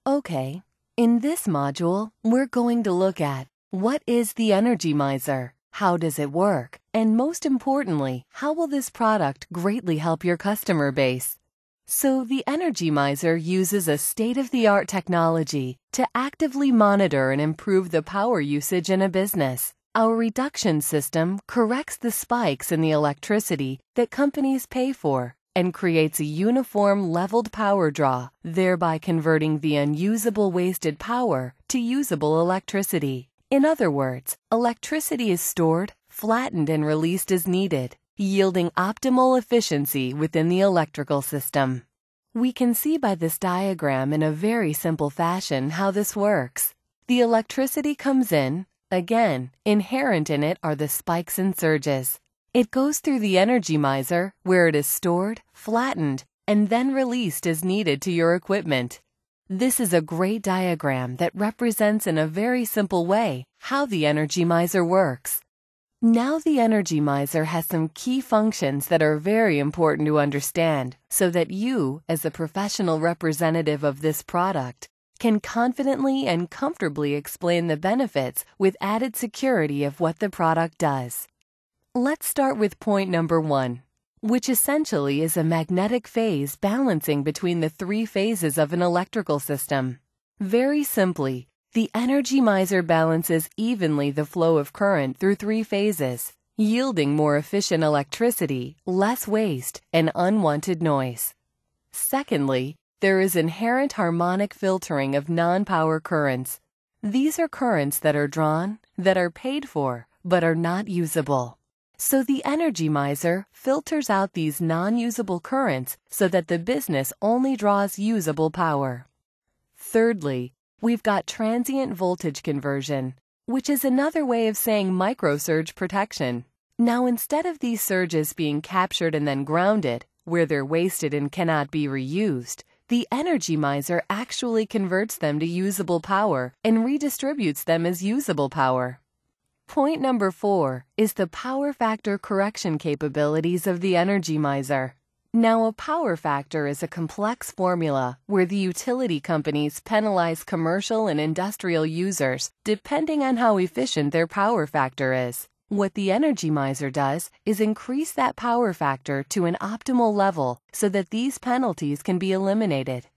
Okay, in this module, we're going to look at what is the EngergyMizer, how does it work, and most importantly, how will this product greatly help your customer base? So the EngergyMizer uses a state-of-the-art technology to actively monitor and improve the power usage in a business. Our reduction system corrects the spikes in the electricity that companies pay for and creates a uniform leveled power draw, thereby converting the unusable wasted power to usable electricity. In other words, electricity is stored, flattened, and released as needed, yielding optimal efficiency within the electrical system. We can see by this diagram in a very simple fashion how this works. The electricity comes in. Again, inherent in it are the spikes and surges. It goes through the EngergyMizer, where it is stored, flattened, and then released as needed to your equipment. This is a great diagram that represents in a very simple way how the EngergyMizer works. Now the EngergyMizer has some key functions that are very important to understand so that you, as a professional representative of this product, can confidently and comfortably explain the benefits with added security of what the product does. Let's start with point number 1, which essentially is a magnetic phase balancing between the 3 phases of an electrical system. Very simply, the EngergyMizer balances evenly the flow of current through 3 phases, yielding more efficient electricity, less waste, and unwanted noise. Secondly, there is inherent harmonic filtering of non-power currents. These are currents that are drawn, that are paid for, but are not usable. So the EngergyMizer filters out these non-usable currents so that the business only draws usable power. Thirdly, we've got transient voltage conversion, which is another way of saying microsurge protection. Now, instead of these surges being captured and then grounded, where they're wasted and cannot be reused, the EngergyMizer actually converts them to usable power and redistributes them as usable power. Point number 4 is the power factor correction capabilities of the EngergyMizer. Now, a power factor is a complex formula where the utility companies penalize commercial and industrial users depending on how efficient their power factor is. What the EngergyMizer does is increase that power factor to an optimal level so that these penalties can be eliminated.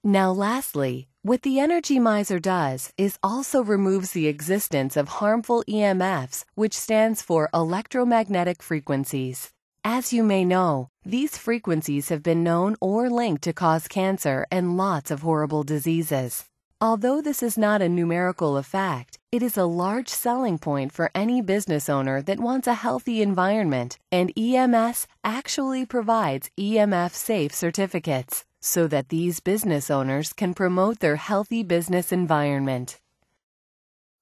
Now, lastly, what the EngergyMizer does is also removes the existence of harmful EMFs, which stands for electromagnetic frequencies. As you may know, these frequencies have been known or linked to cause cancer and lots of horrible diseases. Although this is not a numerical effect, it is a large selling point for any business owner that wants a healthy environment, and EMS actually provides EMF-safe certificates, so that these business owners can promote their healthy business environment.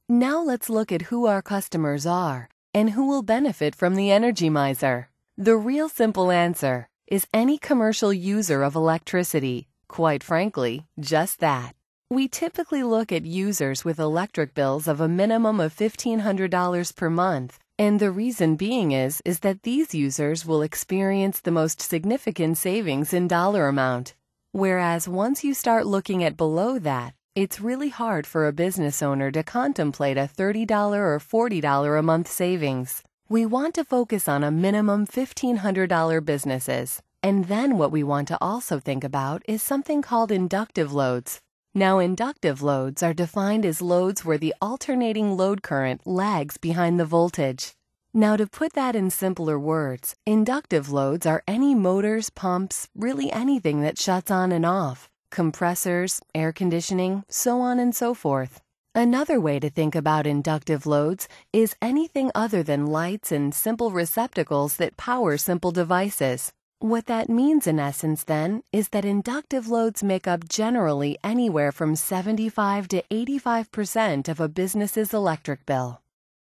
Now let's look at who our customers are and who will benefit from the EngergyMizer. The real simple answer is any commercial user of electricity, quite frankly, just that. We typically look at users with electric bills of a minimum of $1,500 per month, and the reason being is that these users will experience the most significant savings in dollar amount. Whereas once you start looking at below that, it's really hard for a business owner to contemplate a $30 or $40 a month savings. We want to focus on a minimum $1,500 businesses. And then what we want to also think about is something called inductive loads. Now, inductive loads are defined as loads where the alternating load current lags behind the voltage. Now, to put that in simpler words, inductive loads are any motors, pumps, really anything that shuts on and off, compressors, air conditioning, so on and so forth. Another way to think about inductive loads is anything other than lights and simple receptacles that power simple devices. What that means in essence then is that inductive loads make up generally anywhere from 75 to 85% of a business's electric bill.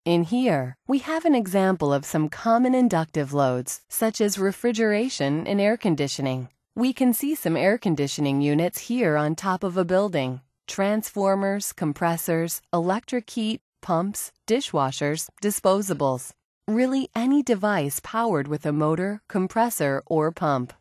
In here, we have an example of some common inductive loads, such as refrigeration and air conditioning. We can see some air conditioning units here on top of a building, transformers, compressors, electric heat, pumps, dishwashers, disposables. Really any device powered with a motor, compressor, or pump.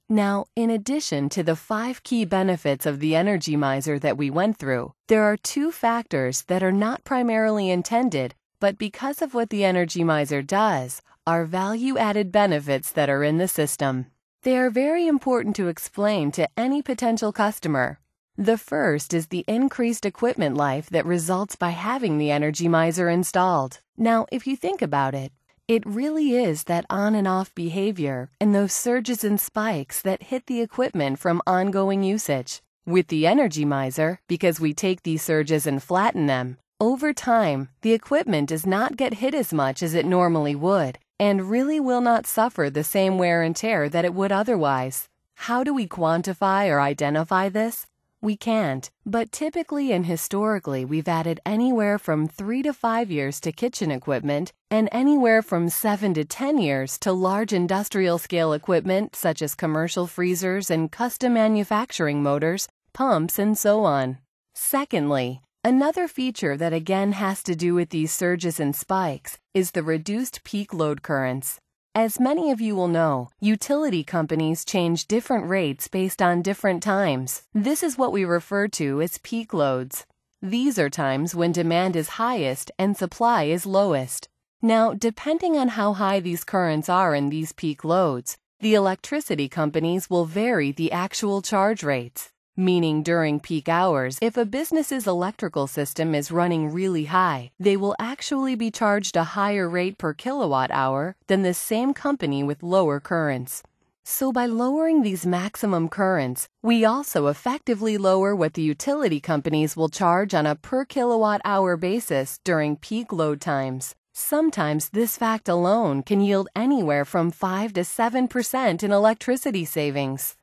Now, in addition to the 5 key benefits of the EngergyMizer that we went through, there are 2 factors that are not primarily intended, but because of what the EngergyMizer does, are value-added benefits that are in the system. They are very important to explain to any potential customer. The first is the increased equipment life that results by having the EngergyMizer installed. Now, if you think about it, it really is that on and off behavior and those surges and spikes that hit the equipment from ongoing usage. With the EngergyMizer, because we take these surges and flatten them, over time, the equipment does not get hit as much as it normally would, and really will not suffer the same wear and tear that it would otherwise. How do we quantify or identify this? We can't, but typically and historically we've added anywhere from 3 to 5 years to kitchen equipment and anywhere from 7 to 10 years to large industrial scale equipment such as commercial freezers and custom manufacturing motors, pumps, and so on. Secondly, another feature that again has to do with these surges and spikes is the reduced peak load currents. As many of you will know, utility companies change different rates based on different times. This is what we refer to as peak loads. These are times when demand is highest and supply is lowest. Now, depending on how high these currents are in these peak loads, the electricity companies will vary the actual charge rates. Meaning during peak hours, if a business's electrical system is running really high, they will actually be charged a higher rate per kilowatt hour than the same company with lower currents. So by lowering these maximum currents, we also effectively lower what the utility companies will charge on a per kilowatt hour basis during peak load times. Sometimes this fact alone can yield anywhere from 5 to 7% in electricity savings.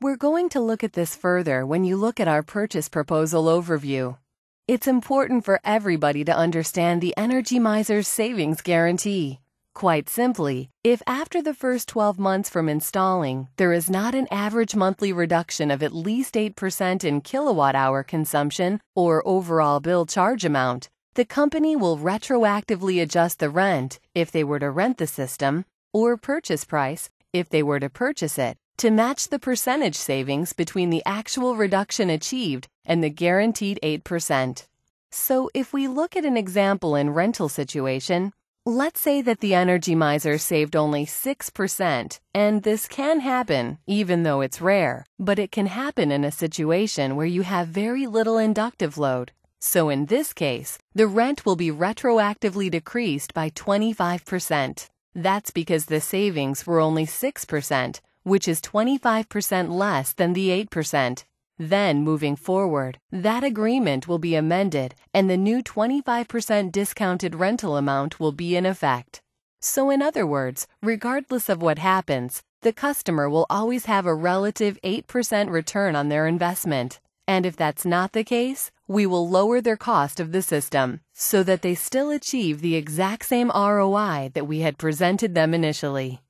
We're going to look at this further when you look at our purchase proposal overview. It's important for everybody to understand the EngergyMizer's savings guarantee. Quite simply, if after the first 12 months from installing, there is not an average monthly reduction of at least 8% in kilowatt-hour consumption or overall bill charge amount, the company will retroactively adjust the rent if they were to rent the system, or purchase price if they were to purchase it, to match the percentage savings between the actual reduction achieved and the guaranteed 8%. So if we look at an example in rental situation, let's say that the EngergyMizer saved only 6%, and this can happen, even though it's rare, but it can happen in a situation where you have very little inductive load. So in this case, the rent will be retroactively decreased by 25%. That's because the savings were only 6%, which is 25% less than the 8%. Then, moving forward, that agreement will be amended and the new 25% discounted rental amount will be in effect. So in other words, regardless of what happens, the customer will always have a relative 8% return on their investment. And if that's not the case, we will lower their cost of the system so that they still achieve the exact same ROI that we had presented them initially.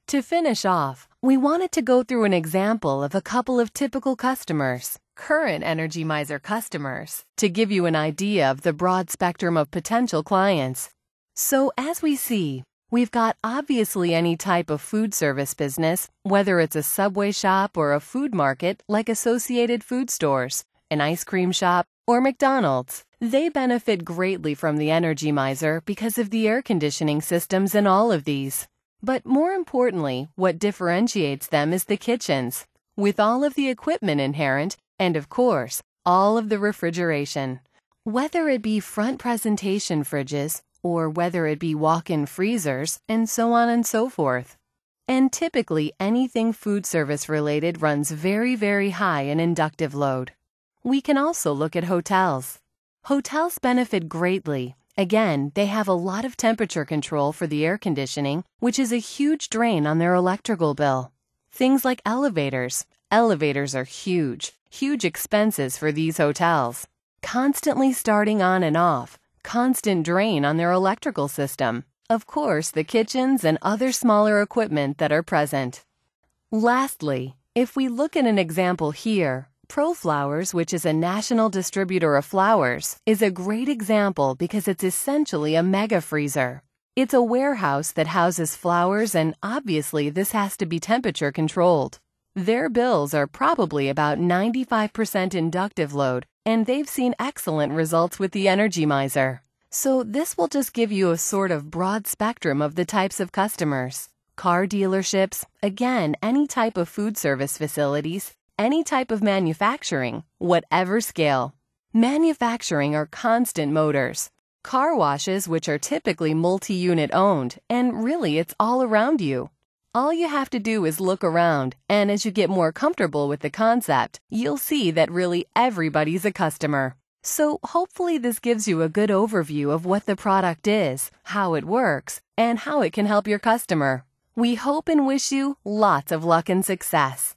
To finish off, we wanted to go through an example of a couple of typical customers, current EngergyMizer customers, to give you an idea of the broad spectrum of potential clients. So as we see, we've got obviously any type of food service business, whether it's a Subway shop or a food market like Associated Food Stores, an ice cream shop, or McDonald's. They benefit greatly from the EngergyMizer because of the air conditioning systems in all of these. But more importantly, what differentiates them is the kitchens, with all of the equipment inherent and, of course, all of the refrigeration. Whether it be front presentation fridges or whether it be walk-in freezers and so on and so forth. And typically anything food service related runs very, very high in inductive load. We can also look at hotels. Hotels benefit greatly. Again, they have a lot of temperature control for the air conditioning, which is a huge drain on their electrical bill. Things like elevators. Elevators are huge expenses for these hotels. Constantly starting on and off, constant drain on their electrical system. Of course, the kitchens and other smaller equipment that are present. Lastly, if we look at an example here, ProFlowers, which is a national distributor of flowers, is a great example because it's essentially a mega freezer. It's a warehouse that houses flowers, and obviously this has to be temperature controlled. Their bills are probably about 95% inductive load, and they've seen excellent results with the EngergyMizer. So this will just give you a sort of broad spectrum of the types of customers. Car dealerships, again, any type of food service facilities, any type of manufacturing, whatever scale. Manufacturing are constant motors. Car washes, which are typically multi-unit owned, and really it's all around you. All you have to do is look around, and as you get more comfortable with the concept, you'll see that really everybody's a customer. So hopefully this gives you a good overview of what the product is, how it works, and how it can help your customer. We hope and wish you lots of luck and success.